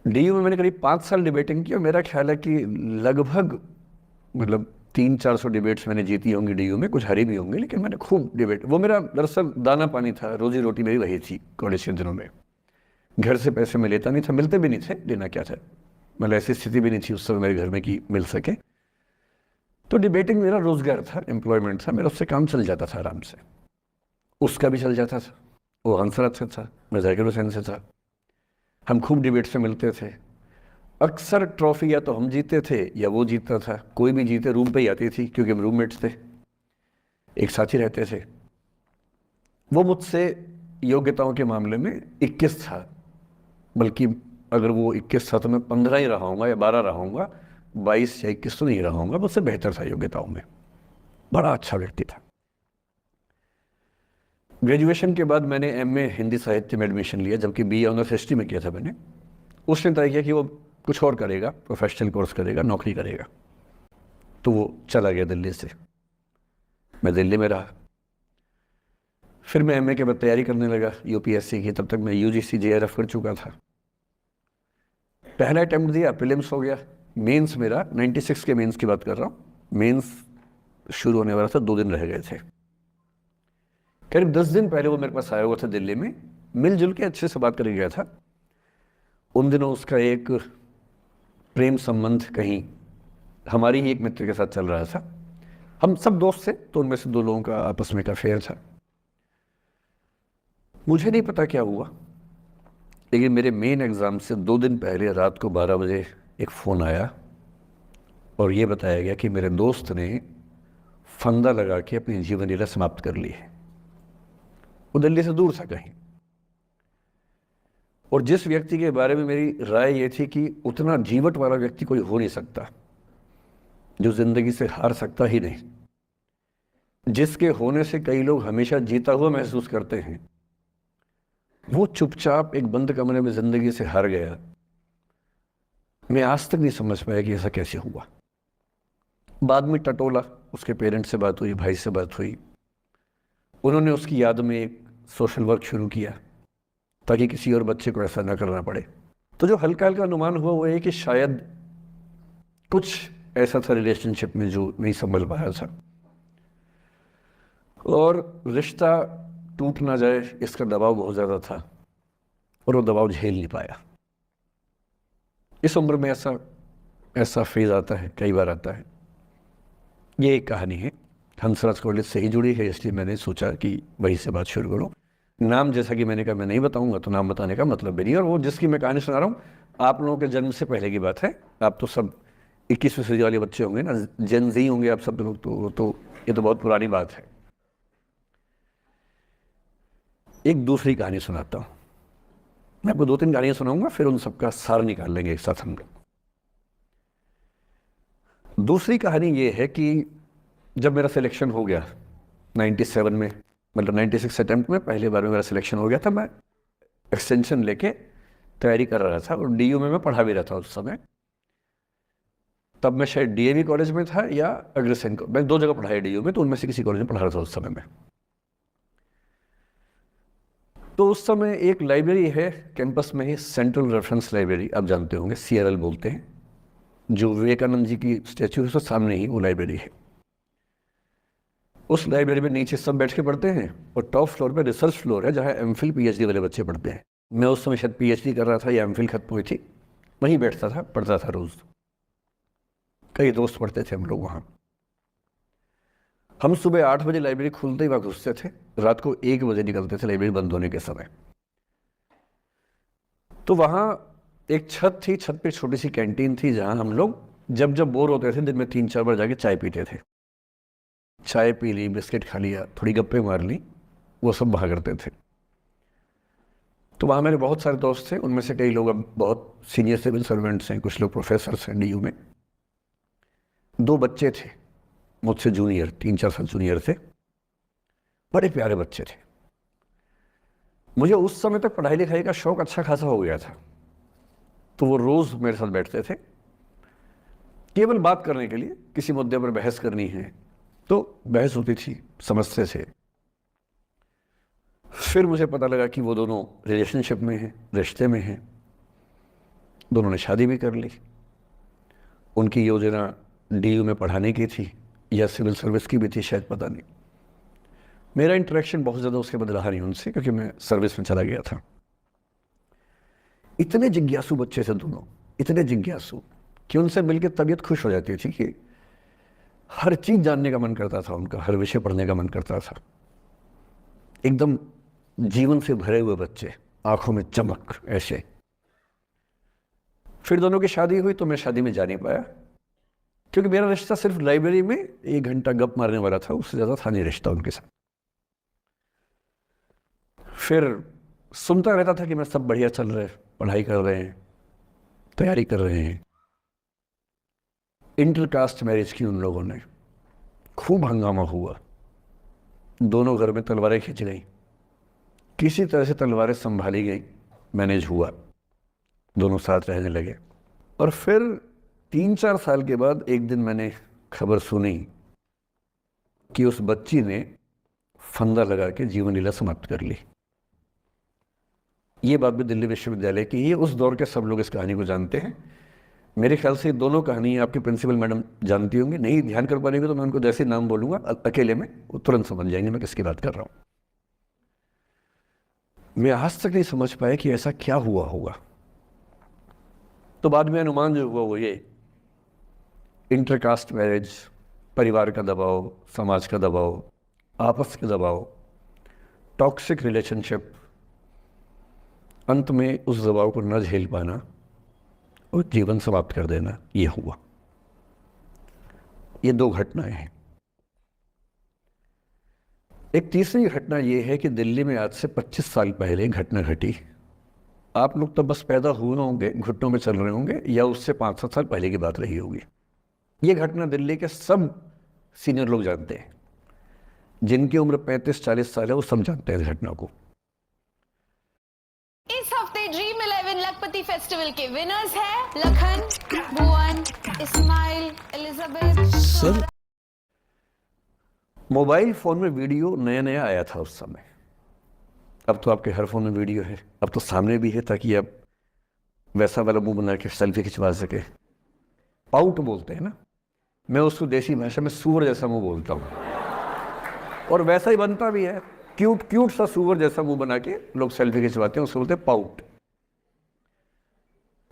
DU में मैंने करीब 5 साल डिबेटिंग की और मेरा ख्याल है कि लगभग मतलब 300-400 डिबेट्स मैंने जीती होंगी डीयू में, कुछ हारी भी होंगी, लेकिन मैंने खूब डिबेट, वो मेरा दरअसल दाना पानी था, रोजी रोटी मेरी वही थी कॉलेज के दिनों में। घर से पैसे मैं लेता नहीं था, मिलते भी नहीं थे, लेना क्या था, मतलब ऐसी स्थिति भी नहीं थी उस समय मेरे घर में कि मिल सके। तो डिबेटिंग मेरा रोजगार था, एम्प्लॉयमेंट था मेरा, उससे काम चल जाता था आराम से, उसका भी चल जाता था। वो हंसराज से था, मैं जाकिर हुसैन से था, हम खूब डिबेट से मिलते थे। अक्सर ट्रॉफी या तो हम जीते थे या वो जीतता था, कोई भी जीते रूम पे ही आती थी क्योंकि हम रूममेट्स थे, एक साथ ही रहते थे। वो मुझसे योग्यताओं के मामले में 21 था, बल्कि अगर वो 21 था तो मैं 15 ही रहा हूँगा या 12 रहा हूँगा, 22 या 21 तो नहीं रहा हूँगा, मुझसे बेहतर था योग्यताओं में, बड़ा अच्छा व्यक्ति था। ग्रेजुएशन के बाद मैंने एमए हिंदी साहित्य में एडमिशन लिया, जबकि बीए ऑनर्स हिस्ट्री में किया था मैंने। उसने तय किया कि वो कुछ और करेगा, प्रोफेशनल कोर्स करेगा, नौकरी करेगा, तो वो चला गया दिल्ली से, मैं दिल्ली में रहा। फिर मैं एमए के बाद तैयारी करने लगा यूपीएससी की, तब तक मैं यूजीसी जेआरएफ कर चुका था। पहला अटेम्प्ट दिया, प्रीलिम्स हो गया। मेंस मेरा 96 के मेंस की बात कर रहा हूँ, मेंस शुरू होने वाला था, 2 दिन रह गए थे। करीब 10 दिन पहले वो मेरे पास आया हुआ था दिल्ली में, मिलजुल के अच्छे से बात कर गया था। उन दिनों उसका एक प्रेम संबंध कहीं हमारी ही एक मित्र के साथ चल रहा था। हम सब दोस्त थे, तो उनमें से 2 लोगों का आपस में एक अफेयर था। मुझे नहीं पता क्या हुआ, लेकिन मेरे मेन एग्ज़ाम से 2 दिन पहले रात को 12 बजे एक फ़ोन आया और ये बताया गया कि मेरे दोस्त ने फंदा लगा के अपनी जीवन लीला समाप्त कर ली है। वो दिल्ली से दूर था कहीं, और जिस व्यक्ति के बारे में मेरी राय ये थी कि उतना जीवट वाला व्यक्ति कोई हो नहीं सकता, जो ज़िंदगी से हार सकता ही नहीं, जिसके होने से कई लोग हमेशा जीता हुआ महसूस करते हैं, वो चुपचाप एक बंद कमरे में ज़िंदगी से हार गया। मैं आज तक नहीं समझ पाया कि ऐसा कैसे हुआ। बाद में टटोला, उसके पेरेंट्स से बात हुई, भाई से बात हुई, उन्होंने उसकी याद में एक सोशल वर्क शुरू किया ताकि किसी और बच्चे को ऐसा ना करना पड़े। तो जो हल्का हल्का अनुमान हुआ वो ये कि शायद कुछ ऐसा था रिलेशनशिप में जो नहीं संभल पाया था, और रिश्ता टूट ना जाए इसका दबाव बहुत ज़्यादा था, और वो दबाव झेल नहीं पाया। इस उम्र में ऐसा ऐसा फेज आता है, कई बार आता है। ये एक कहानी है, हंसराज कॉलेज से ही जुड़ी है, इसलिए मैंने सोचा कि वहीं से बात शुरू करूँ। नाम जैसा कि मैंने कहा मैं नहीं बताऊंगा, तो नाम बताने का मतलब भी नहीं, और वो जिसकी मैं कहानी सुना रहा हूँ आप लोगों के जन्म से पहले की बात है। आप तो सब 21वीं सदी वाले बच्चे होंगे ना, जेन जी होंगे आप सब लोग, तो ये तो बहुत पुरानी बात है। एक दूसरी कहानी सुनाता हूँ, मैं आपको 2-3 कहानियाँ सुनाऊंगा, फिर उन सबका सार निकाल लेंगे एक साथ हम लोग। दूसरी कहानी ये है कि जब मेरा सिलेक्शन हो गया 97 में, मतलब 96 अटेम्प्ट में पहली बार में मेरा सिलेक्शन हो गया था, मैं एक्सटेंशन लेके तैयारी कर रहा था, और डीयू में मैं पढ़ा भी रहा था उस समय। तब मैं शायद डीएवी कॉलेज में था या अग्रसेन को, मैं 2 जगह पढ़ा है डीयू में, तो उनमें से किसी कॉलेज में पढ़ा रहा था उस समय में। तो उस समय एक लाइब्रेरी है कैंपस में ही, सेंट्रल रेफरेंस लाइब्रेरी, आप जानते होंगे, सीआरएल बोलते हैं, जो विवेकानंद जी की स्टैच्यू है उसके सामने ही वो लाइब्रेरी है। उस लाइब्रेरी में नीचे सब बैठ के पढ़ते हैं, और टॉप फ्लोर पे रिसर्च फ्लोर है जहाँ एमफिल पीएचडी वाले बच्चे पढ़ते हैं। मैं उस समय शायद पीएचडी कर रहा था या एमफिल खत्म हुई थी, वहीं बैठता था, पढ़ता था रोज। कई दोस्त पढ़ते थे हम लोग वहाँ। हम सुबह 8 बजे लाइब्रेरी खुलते ही वहाँ घुसते थे, रात को 1 बजे निकलते थे लाइब्रेरी बंद होने के समय। तो वहाँ एक छत थी, छत पे छोटी सी कैंटीन थी जहाँ हम लोग जब जब बोर होते थे दिन में 3-4 बार जाके चाय पीते थे। चाय पी ली, बिस्किट खा लिया, थोड़ी गप्पे मार ली, वो सब वहाँ करते थे। तो वहाँ मेरे बहुत सारे दोस्त थे, उनमें से कई लोग अब बहुत सीनियर सिविल सर्वेंट्स हैं, कुछ लोग प्रोफेसर्स हैं डीयू में। 2 बच्चे थे मुझसे जूनियर, 3-4 साल जूनियर थे, बड़े प्यारे बच्चे थे। मुझे उस समय तक पढ़ाई लिखाई का शौक अच्छा खासा हो गया था, तो वो रोज़ मेरे साथ बैठते थे केवल बात करने के लिए, किसी मुद्दे पर बहस करनी है तो बहस होती थी, समझते थे। फिर मुझे पता लगा कि वो दोनों रिलेशनशिप में हैं, रिश्ते में हैं। दोनों ने शादी भी कर ली। उनकी योजना डीयू में पढ़ाने की थी या सिविल सर्विस की भी थी, शायद पता नहीं। मेरा इंटरेक्शन बहुत ज़्यादा उसके बाद रहा नहीं उनसे, क्योंकि मैं सर्विस में चला गया था। इतने जिज्ञासु बच्चे थे दोनों, इतने जिज्ञासु कि उनसे मिलकर तबीयत खुश हो जाती थी, कि हर चीज़ जानने का मन करता था उनका, हर विषय पढ़ने का मन करता था। एकदम जीवन से भरे हुए बच्चे, आंखों में चमक ऐसे। फिर दोनों की शादी हुई तो मैं शादी में जा नहीं पाया, क्योंकि मेरा रिश्ता सिर्फ लाइब्रेरी में 1 घंटा गप मारने वाला था, उससे ज़्यादा था नहीं रिश्ता उनके साथ। फिर सुनता रहता था कि मैं सब बढ़िया चल रहे, पढ़ाई कर रहे हैं, तैयारी कर रहे हैं। इंटरकास्ट मैरिज की उन लोगों ने, खूब हंगामा हुआ, दोनों घर में तलवारें खिंच गई, किसी तरह से तलवारें संभाली गई, मैनेज हुआ, दोनों साथ रहने लगे। और फिर 3-4 साल के बाद एक दिन मैंने खबर सुनी कि उस बच्ची ने फंदा लगा के जीवन लीला समाप्त कर ली। ये बात भी दिल्ली विश्वविद्यालय की, ये उस दौर के सब लोग इस कहानी को जानते हैं। मेरे ख्याल से दोनों कहानी आपकी प्रिंसिपल मैडम जानती होंगी, नहीं ध्यान कर पाएंगे तो मैं उनको जैसे नाम बोलूंगा अकेले में वो तुरंत समझ जाएंगे मैं किसकी बात कर रहा हूं। मैं आज तक नहीं समझ पाया कि ऐसा क्या हुआ होगा। तो बाद में अनुमान जो हुआ वो ये, इंटरकास्ट मैरिज, परिवार का दबाव, समाज का दबाव, आपस के दबाव, टॉक्सिक रिलेशनशिप, अंत में उस दबाव को न झेल पाना और जीवन समाप्त कर देना, ये हुआ। ये 2 घटनाएं हैं। एक तीसरी घटना ये है कि दिल्ली में आज से 25 साल पहले घटना घटी। आप लोग तो बस पैदा हुए होंगे, घुटनों में चल रहे होंगे, या उससे 5-7 साल पहले की बात रही होगी। ये घटना दिल्ली के सब सीनियर लोग जानते हैं, जिनकी उम्र 35-40 साल है वो सब जानते हैं इस घटना को। इस हफ्ते ड्रीम 11 लखपति फेस्टिवल के विनर्स हैं Lakhan, Bhuvan, Ismail, Elizabeth. Sir, mobile phone में वीडियो नया नया आया था उस समय। अब तो आपके हर फ़ोन में वीडियो है, अब तो सामने भी है, ताकि आप वैसा वाला मुंह बना के सेल्फी खिंचवा सके। पाउट बोलते हैं ना, मैं उसको देसी भाषा में सूअर जैसा मुंह बोलता हूँ, और वैसा ही बनता भी है, क्यूट क्यूट सा सूअर जैसा मुंह बना के लोग सेल्फी खिंचवाते हैं, उसको बोलते हैं पाउट।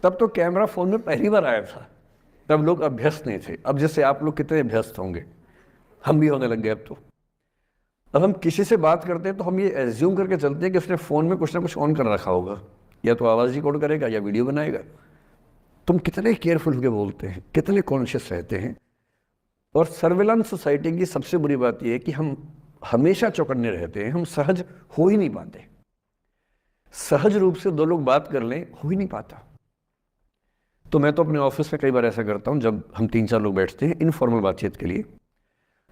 तब तो कैमरा फ़ोन में पहली बार आया था, तब लोग अभ्यस्त नहीं थे। अब जैसे आप लोग कितने अभ्यस्त होंगे, हम भी होने लग गए। अब हम किसी से बात करते हैं तो हम ये एज्यूम करके चलते हैं कि उसने फ़ोन में कुछ ना कुछ ऑन कर रखा होगा, या तो आवाज़ रिकॉर्ड करेगा या वीडियो बनाएगा। तुम कितने केयरफुल होकर बोलते हैं, कितने कॉन्शियस रहते हैं। और सर्विलांस सोसाइटी की सबसे बुरी बात यह है कि हम हमेशा चौकन्ने रहते हैं, हम सहज हो ही नहीं पाते। सहज रूप से 2 लोग बात कर लें, हो ही नहीं पाता। तो मैं तो अपने ऑफिस में कई बार ऐसा करता हूँ, जब हम 3-4 लोग बैठते हैं इनफॉर्मल बातचीत के लिए,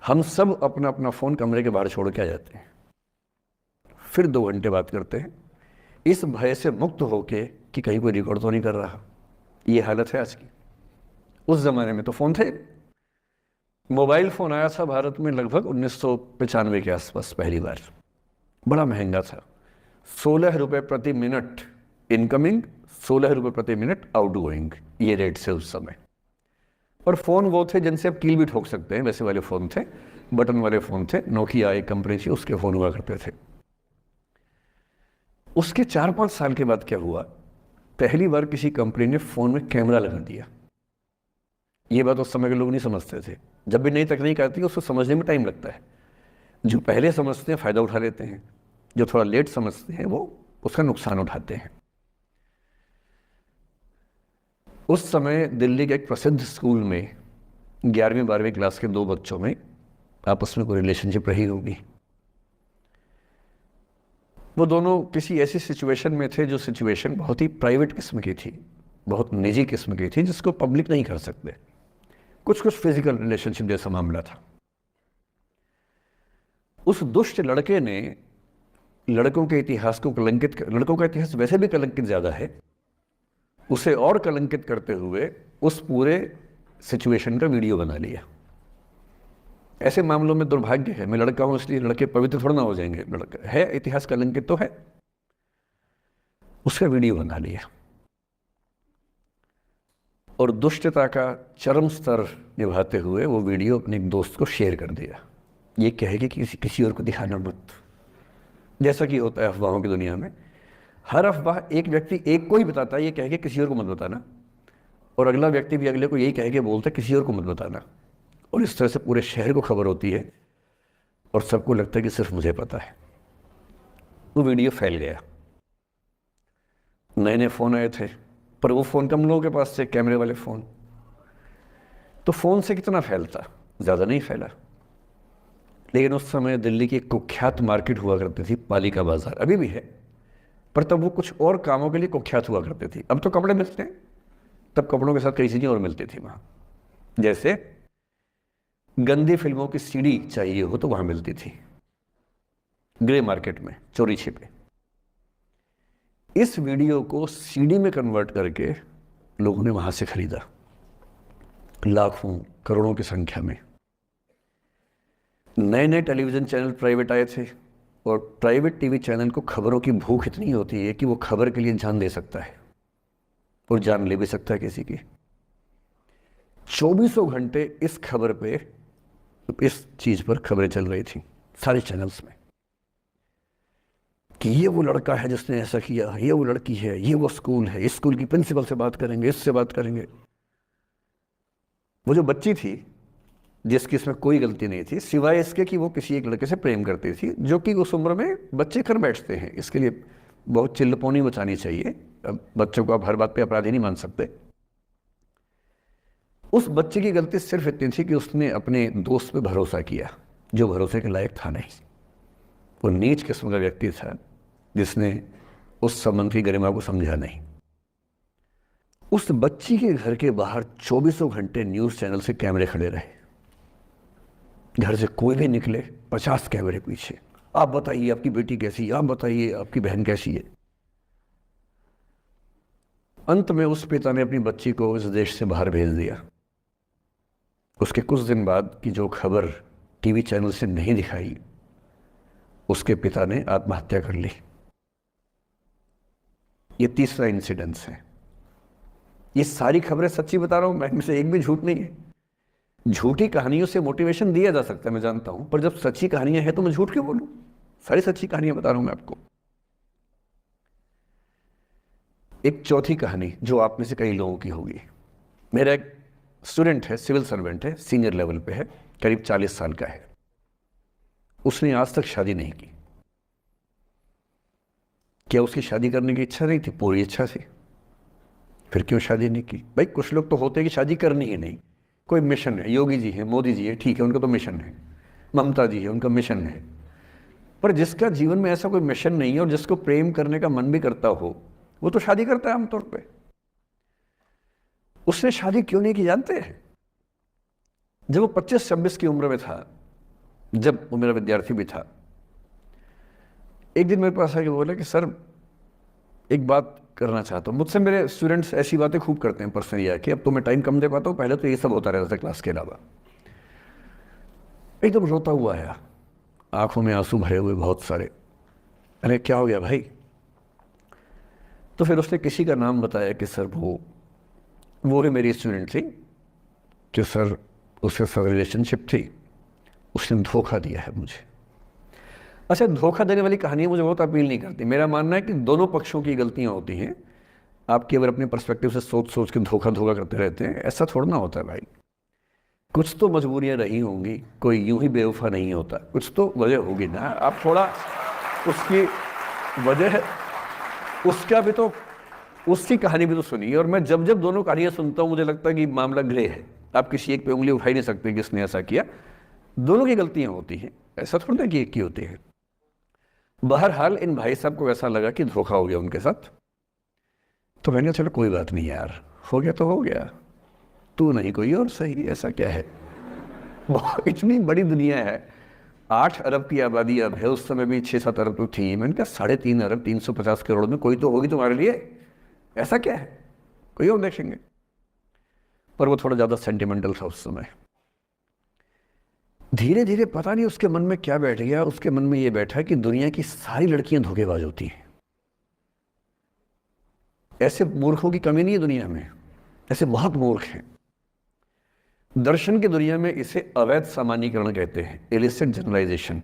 हम सब अपना अपना फ़ोन कमरे के बाहर छोड़ के आ जाते हैं, फिर 2 घंटे बात करते हैं, इस भय से मुक्त होके कि कहीं कोई रिकॉर्ड तो नहीं कर रहा। ये हालत है आज की। उस ज़माने में तो फ़ोन थे। मोबाइल फ़ोन आया था भारत में लगभग 1995 के आसपास पहली बार। बड़ा महंगा था, 16 रुपये प्रति मिनट इनकमिंग, 16 रुपये प्रति मिनट आउटगोइंग, ये रेट से उस समय। और फ़ोन वो थे जिनसे आप कील भी ठोक सकते हैं, वैसे वाले फ़ोन थे, बटन वाले फ़ोन थे। नोकिया एक कंपनी थी, उसके फ़ोन हुआ करते थे। उसके 4-5 साल के बाद क्या हुआ, पहली बार किसी कंपनी ने फ़ोन में कैमरा लगा दिया। ये बात उस समय के लोग नहीं समझते थे। जब भी नई तकनीक आती है उसको समझने में टाइम लगता है। जो पहले समझते हैं फ़ायदा उठा लेते हैं, जो थोड़ा लेट समझते हैं वो उसका नुकसान उठाते हैं। उस समय दिल्ली के एक प्रसिद्ध स्कूल में 11वीं-12वीं क्लास के 2 बच्चों में आपस में कोई रिलेशनशिप रही होगी। वो दोनों किसी ऐसी सिचुएशन में थे जो सिचुएशन बहुत ही प्राइवेट किस्म की थी, बहुत निजी किस्म की थी, जिसको पब्लिक नहीं कर सकते। कुछ फिजिकल रिलेशनशिप जैसा मामला था। उस दुष्ट लड़के ने लड़कों के इतिहास को कलंकित, लड़कों का इतिहास वैसे भी कलंकित ज़्यादा है, उसे और कलंकित करते हुए उस पूरे सिचुएशन का वीडियो बना लिया। ऐसे मामलों में दुर्भाग्य है, मैं लड़का हूं इसलिए लड़के पवित्र थोड़ा ना हो जाएंगे, लड़का है इतिहास कलंकित तो है, उसका वीडियो बना लिया। और दुष्टता का चरम स्तर निभाते हुए वो वीडियो अपने एक दोस्त को शेयर कर दिया, ये कहे कि किसी और को दिखाना मत। जैसा कि होता है अफवाहों की दुनिया में, हर अफवाह एक व्यक्ति एक को ही बताता है, ये कह के किसी और को मत बताना, और अगला व्यक्ति भी अगले को यही कह के बोलता है किसी और को मत बताना, और इस तरह से पूरे शहर को खबर होती है और सबको लगता है कि सिर्फ मुझे पता है। वो वीडियो फैल गया। नए नए फ़ोन आए थे, पर वो फ़ोन कम लोगों के पास थे, कैमरे वाले फ़ोन। तो फ़ोन से कितना फैलता, ज़्यादा नहीं फैला। लेकिन उस समय दिल्ली की एक कुख्यात मार्केट हुआ करती थी, पालिका बाज़ार, अभी भी है, पर तब वो कुछ और कामों के लिए कुख्यात हुआ करती थी। अब तो कपड़े मिलते हैं, तब कपड़ों के साथ कई चीज़ें और मिलती थी वहाँ। जैसे गंदी फिल्मों की सीडी चाहिए हो तो वहाँ मिलती थी, ग्रे मार्केट में, चोरी छिपे। इस वीडियो को सीडी में कन्वर्ट करके लोगों ने वहाँ से खरीदा, लाखों करोड़ों की संख्या में। नए नए टेलीविज़न चैनल प्राइवेट आए थे, और प्राइवेट टीवी चैनल को खबरों की भूख इतनी होती है कि वो खबर के लिए जान दे सकता है और जान ले भी सकता है किसी की। 24 घंटे इस खबर पे, इस चीज़ पर खबरें चल रही थी सारे चैनल्स में, कि ये वो लड़का है जिसने ऐसा किया, ये वो लड़की है, ये वो स्कूल है, इस स्कूल की प्रिंसिपल से बात करेंगे, इससे बात करेंगे। वो जो बच्ची थी जिसकी इसमें कोई गलती नहीं थी, सिवाय इसके कि वो किसी एक लड़के से प्रेम करती थी, जो कि उस उम्र में बच्चे कर बैठते हैं। इसके लिए बहुत चिल्लपौनी मचानी चाहिए। अब बच्चों को आप हर बात पे अपराधी नहीं मान सकते। उस बच्चे की गलती सिर्फ इतनी थी कि उसने अपने दोस्त पे भरोसा किया, जो भरोसे के लायक था नहीं। वो नीच किस्म का व्यक्ति था जिसने उस संबंध की गरिमा को समझा नहीं। उस बच्ची के घर के बाहर 24 घंटे न्यूज़ चैनल से कैमरे खड़े रहे। घर से कोई भी निकले, 50 कैमरे पीछे, आप बताइए आपकी बेटी कैसी है, आप बताइए आपकी बहन कैसी है। अंत में उस पिता ने अपनी बच्ची को इस देश से बाहर भेज दिया। उसके कुछ दिन बाद की जो खबर टीवी चैनल से नहीं दिखाई, उसके पिता ने आत्महत्या कर ली। ये तीसरा इंसिडेंस है। ये सारी खबरें सच्ची बता रहा हूं मैं, इनमें से एक भी झूठ नहीं है। झूठी कहानियों से मोटिवेशन दिया जा सकता है, मैं जानता हूं, पर जब सच्ची कहानियां हैं तो मैं झूठ क्यों बोलूं? सारी सच्ची कहानियां बता रहा हूं मैं आपको। एक चौथी कहानी जो आप में से कई लोगों की होगी। मेरा एक स्टूडेंट है, सिविल सर्वेंट है, सीनियर लेवल पे है, करीब 40 साल का है। उसने आज तक शादी नहीं की। क्या उसकी शादी करने की इच्छा नहीं थी? पूरी इच्छा थी। फिर क्यों शादी नहीं की? भाई कुछ लोग तो होते हैं कि शादी करनी ही नहीं, कोई मिशन है। योगी जी है, मोदी जी है, ठीक है, उनका तो मिशन है। ममता जी है, उनका मिशन है। पर जिसका जीवन में ऐसा कोई मिशन नहीं है और जिसको प्रेम करने का मन भी करता हो, वो तो शादी करता है आमतौर पे। उसने शादी क्यों नहीं की जानते हैं? जब वो 25-26 की उम्र में था, जब वो मेरा विद्यार्थी भी था, एक दिन मेरे पास आके बोला कि सर एक बात करना चाहता हूँ। मुझसे मेरे स्टूडेंट्स ऐसी बातें खूब करते हैं पर्सनली आके, अब तो मैं टाइम कम दे पाता हूँ, पहले तो ये सब होता रहता था क्लास के अलावा। एकदम रोता हुआ आया, आंखों में आंसू भरे हुए बहुत सारे। अरे क्या हो गया भाई? तो फिर उसने किसी का नाम बताया कि सर वो ही मेरी स्टूडेंट थी, कि सर उसके साथ रिलेशनशिप थी, उसने धोखा दिया है मुझे। अच्छा, धोखा देने वाली कहानियाँ मुझे बहुत अपील नहीं करती। मेरा मानना है कि दोनों पक्षों की गलतियाँ होती हैं। आपकी अगर अपने पर्सपेक्टिव से सोच सोच के धोखा करते रहते हैं, ऐसा थोड़ा ना होता है भाई। कुछ तो मजबूरियाँ रही होंगी, कोई यूं ही बेवफा नहीं होता, कुछ तो वजह होगी ना। आप थोड़ा उसकी वजह, उसका भी तो, उसकी कहानी भी तो सुनिए। और मैं जब जब दोनों कहानियाँ सुनता हूँ मुझे लगता है कि मामला ग्रे है। आप किसी एक पे उंगली उठा ही नहीं सकते कि इसने ऐसा किया। दोनों की गलतियाँ होती हैं, ऐसा थोड़ा ना कि एक की होती है। बहरहाल इन भाई साहब को ऐसा लगा कि धोखा हो गया उनके साथ। तो मैंने कहा चलो कोई बात नहीं यार, हो गया तो हो गया, तू नहीं कोई और सही, ऐसा क्या है। इतनी बड़ी दुनिया है, 8 अरब की आबादी अब है, उस समय भी 6-7 अरब तो थी। मैंने कहा 3.5 अरब 350 करोड़ में कोई तो होगी तुम्हारे लिए, ऐसा क्या है, कोई और देखेंगे। पर वो थोड़ा ज़्यादा सेंटिमेंटल था उस समय। धीरे धीरे पता नहीं उसके मन में क्या बैठ गया, उसके मन में ये बैठा कि दुनिया की सारी लड़कियां धोखेबाज होती हैं। ऐसे मूर्खों की कमी नहीं है दुनिया में। ऐसे बहुत मूर्ख हैं। दर्शन की दुनिया में इसे अवैध सामान्यीकरण कहते हैं, इलिसिट जनरलाइजेशन।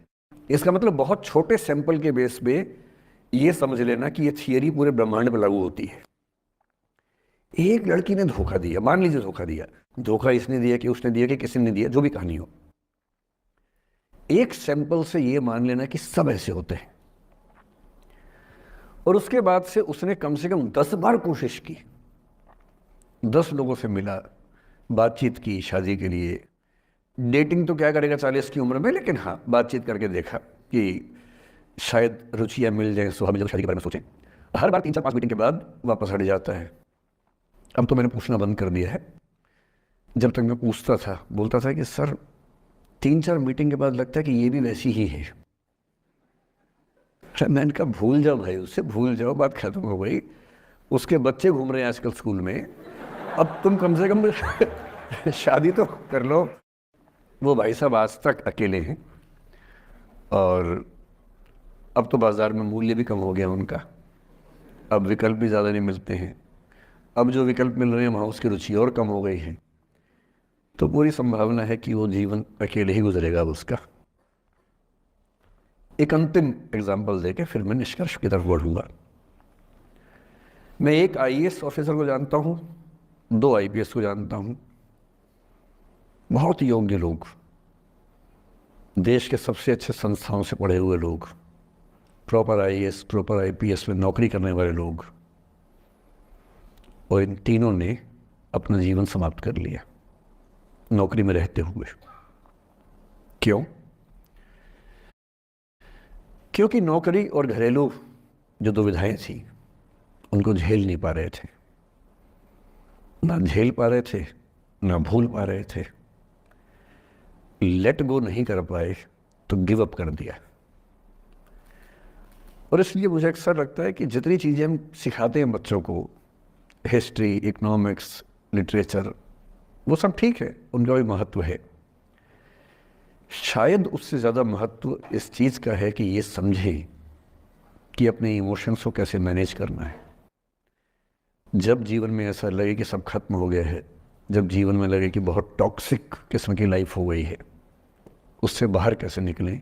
इसका मतलब बहुत छोटे सैंपल के बेस पे ये समझ लेना कि ये थियरी पूरे ब्रह्मांड पर लागू होती है। एक लड़की ने धोखा दिया, मान लीजिए धोखा दिया, धोखा इसने दिया कि उसने दिया कि किसी ने दिया, जो भी कहानी हो, एक सैंपल से ये मान लेना कि सब ऐसे होते हैं, और उसके बाद से उसने कम से कम 10 बार कोशिश की, 10 लोगों से मिला, बातचीत की शादी के लिए। डेटिंग तो क्या करेगा 40 की उम्र में, लेकिन हाँ बातचीत करके देखा कि शायद रुचियाँ मिल जाएं, सुबह में जब शादी के बारे में सोचें। हर बार 3-4-5 मीटिंग के बाद वापस हट जाता है। अब तो मैंने पूछना बंद कर दिया है। जब तक मैं पूछता था, बोलता था कि सर 3-4 मीटिंग के बाद लगता है कि ये भी वैसी ही है। मैंने कहा भूल जाओ भाई, उससे भूल जाओ, बात खत्म हो गई। उसके बच्चे घूम रहे हैं आजकल स्कूल में, अब तुम कम से कम शादी तो कर लो। वो भाई साहब आज तक अकेले हैं, और अब तो बाज़ार में मूल्य भी कम हो गया उनका, अब विकल्प भी ज़्यादा नहीं मिलते हैं। अब जो विकल्प मिल रहे हैं वहाँ उसकी रुचि और कम हो गई है, तो पूरी संभावना है कि वो जीवन अकेले ही गुजरेगा अब उसका। एक अंतिम एग्जाम्पल देके फिर मैं निष्कर्ष की तरफ बढ़ूंगा। मैं एक आईएएस ऑफिसर को जानता हूँ, 2 आईपीएस को जानता हूँ, बहुत योग्य लोग, देश के सबसे अच्छे संस्थाओं से पढ़े हुए लोग, प्रॉपर आईएएस प्रॉपर आईपीएस में नौकरी करने वाले लोग, और इन तीनों ने अपना जीवन समाप्त कर लिया नौकरी में रहते हुए। क्यों? क्योंकि नौकरी और घरेलू जो दुविधाएं थी उनको झेल नहीं पा रहे थे, ना झेल पा रहे थे, ना भूल पा रहे थे, लेट गो नहीं कर पाए, तो गिव अप कर दिया। और इसलिए मुझे अक्सर लगता है कि जितनी चीज़ें हम सिखाते हैं बच्चों को, हिस्ट्री, इकोनॉमिक्स, लिटरेचर, वो सब ठीक है, उनका भी महत्व है। शायद उससे ज़्यादा महत्व इस चीज़ का है कि ये समझें कि अपने इमोशंस को कैसे मैनेज करना है। जब जीवन में ऐसा लगे कि सब खत्म हो गया है, जब जीवन में लगे कि बहुत टॉक्सिक किस्म की लाइफ हो गई है, उससे बाहर कैसे निकलें,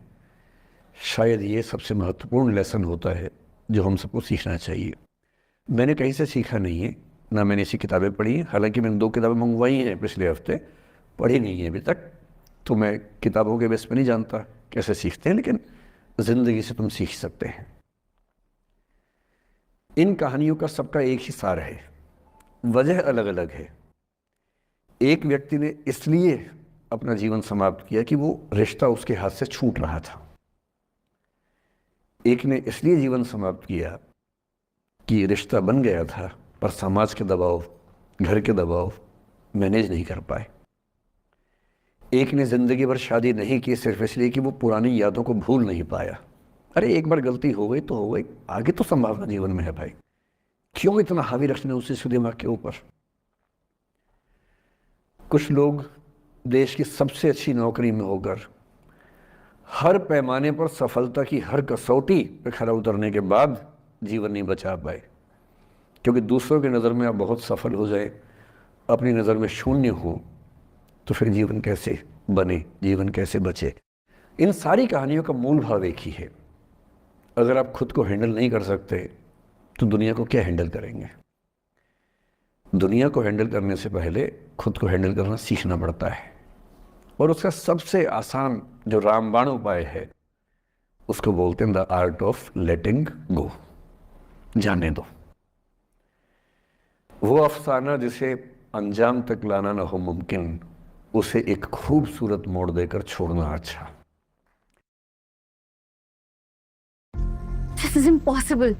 शायद ये सबसे महत्वपूर्ण लेसन होता है जो हम सबको सीखना चाहिए। मैंने कहीं से सीखा नहीं है, ना मैंने ऐसी किताबें पढ़ी हैं, हालांकि मैंने 2 किताबें मंगवाई हैं पिछले हफ्ते, पढ़ी नहीं है अभी तक, तो मैं किताबों के बेस पे नहीं जानता कैसे सीखते हैं, लेकिन ज़िंदगी से तुम सीख सकते हैं। इन कहानियों का सबका एक ही सार है, वजह अलग अलग है। एक व्यक्ति ने इसलिए अपना जीवन समाप्त किया कि वो रिश्ता उसके हाथ से छूट रहा था, एक ने इसलिए जीवन समाप्त किया कि रिश्ता बन गया था पर समाज के दबाव, घर के दबाव मैनेज नहीं कर पाए। एक ने ज़िंदगी भर शादी नहीं की सिर्फ इसलिए कि वो पुरानी यादों को भूल नहीं पाया। अरे एक बार गलती हो गई तो हो गई, आगे तो संभावना जीवन में है भाई, क्यों इतना हावी रखना उसी से दिमाग के ऊपर। कुछ लोग देश की सबसे अच्छी नौकरी में होकर हर पैमाने पर सफलता की हर कसौटी पे खरा उतरने के बाद जीवन नहीं बचा पाए, क्योंकि दूसरों की नज़र में आप बहुत सफल हो जाए, अपनी नज़र में शून्य हो, तो फिर जीवन कैसे बने, जीवन कैसे बचे। इन सारी कहानियों का मूल भाव एक ही है, अगर आप खुद को हैंडल नहीं कर सकते तो दुनिया को क्या हैंडल करेंगे। दुनिया को हैंडल करने से पहले खुद को हैंडल करना सीखना पड़ता है, और उसका सबसे आसान जो रामबाण उपाय है उसको बोलते हैं द आर्ट ऑफ लेटिंग गो, जाने दो। वो अफसाना जिसे अंजाम तक लाना ना हो मुमकिन, उसे एक खूबसूरत मोड़ देकर छोड़ना अच्छा। This is impossible.